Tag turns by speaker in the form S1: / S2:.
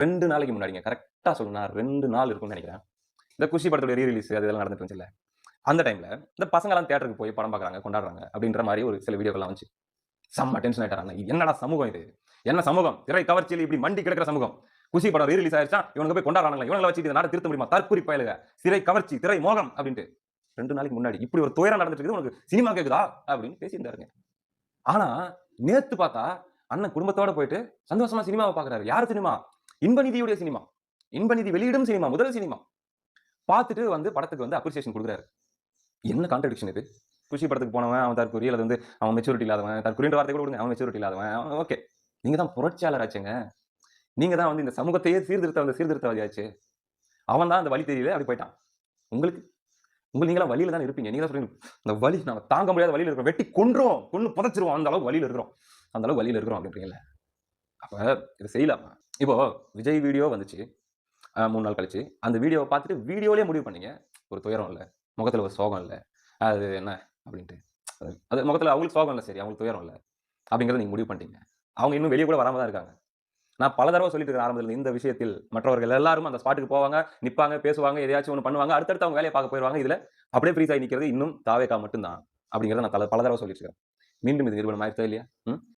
S1: 2 நாளைக்கு முன்னாடிங்க. கரெக்ட்டா சொல்லணும்னா 2 நாள் இருக்கும்னு நெனைக்கிறேன். இந்த குஷி படத்தோட ரிலீஸ் அது இதெல்லாம் நடந்துட்டு இருந்துச்சுல்ல. அந்த டைம்ல இந்த பசங்கலாம் தியேட்டருக்கு போய் படம் பார்க்குறாங்க, கொண்டாடுறாங்க அப்படின்ற மாரி ஒரு சில வீடியோக்கள்லாம் வந்துச்சு. செம்ம டென்ஷன் ஆயிட்டாங்க. இது என்னடா சமூகம் இது? என்ன சமூகம்? திரை கவர்ச்சியில இப்படி மண்டி கிடக்கிற சமூகம். குஷி படம் ரிலீஸ் ஆயிருச்சா, இவனுங்க போய் கொண்டாடுறானுங்களா? இவனுங்கள வச்சுட்டு இந்த நாட திருத்த முடியுமா? தற்குறி பயலுக. சிறை கவர்ச்சி, திரை மோகம் அப்படின்ட்டு. 2 நாளைக்கு முன்னாடி இப்படி ஒரு துயரம் நடந்துட்டு இருக்குது. உனக்கு சினிமா கேக்குதா? அப்படின்னு பேசியிருந்தாருங்க. ஆனா, நேத்து பார்த்தா, அண்ணன் குடும்பத்தோட போயிட்டு சந்தோஷமா சினிமாவ பார்க்குறாரு. யார் சினிமா? இன்பநிதியுடைய சினிமா. இன்பநிதி வெளியிடும் சினிமா. முதல் சினிமா. பார்த்துட்டு வந்து படத்துக்கு வந்து அப்ரிசியேஷன் குடுக்குறாரு. என்ன கான்ட்ரடிக்ஷன் இது? குஷி படத்துக்கு போனவன் அவன் தற்குறி அல்லது வந்து அவன் மெச்சூரிட்டி இல்லாதவன். தற்குறின்ற வார்த்தைய கூட விடுங்க. அவன் மெச்சூரிட்டி இல்லாதவன். ஓகே. நீங்க தான் புரட்சியாளர் ஆச்சேங்க. நீங்க தான் வந்து இந்த சமூகத்தையே சீர்திருத்த வந்த சீர்திருத்தவாதி ஆச்சே. அவன் தான் அந்த வழி தெரியல அப்படி போய்ட்டான். உங்களுக்கு நீங்கலாம் வலியில தானே இருப்பீங்க. நீங்க தான் சொல்றீங்க. இந்த வலி நாங்க தாங்க முடியாத வலியில இருக்கிறோம். வெட்டி கொன்றுவோம். கொன்னு புதைச்சுருவோம். அந்த அளவுக்கு வலியில இருக்கிறோம். அந்த அளவுக்கு வலியில இருக்கிறோம் அப்படின்றீங்கல்ல. அப்ப இத செய்யலாமா? இப்போ விஜய் வீடியோ வந்துச்சு. 3 நாள் கழிச்சு. அந்த வீடியோவ பார்த்துட்டு வீடியோலயே முடிவு பண்ணீங்க. ஒரு துயரம் இல்ல. முகத்துல ஒரு சோகம் இல்ல. அது என்ன அப்படின்ட்டு. அது முகத்துல அவங்களுக்கு சோகம் இல்ல சரி. அவங்களுக்கு துயரம் இல்ல. அப்படிங்கிறத நீங்க முடிவு பண்ணிட்டீங்க. அவங்க இன்னும் வெளிய கூட வராம தான் இருக்காங்க. நான் பல தடவ சொல்லிட்டு இருக்கிறேன் ஆரம்பத்துல இந்த விஷயத்தில். மற்றவர்கள் எல்லாரும் அந்த ஸ்பாட்டுக்கு போவாங்க, நிப்பாங்க, பேசுவாங்க, எதையாச்சும் ஒண்ணு பண்ணுவாங்க. அடுத்தடுத்து அவங்க வேலைய பார்க்க போயிருவாங்க. இதுல அப்படியே ஃப்ரீஸ் ஆயி நிக்கிறது இன்னும் தாவேகா மட்டும் தான். அப்படிங்கிறத நான் பல தடவ சொல்லிட்டு இருக்கேன். மீண்டும் இது நிரூபணம் ஆயிருச்சா இல்லையா? ம்.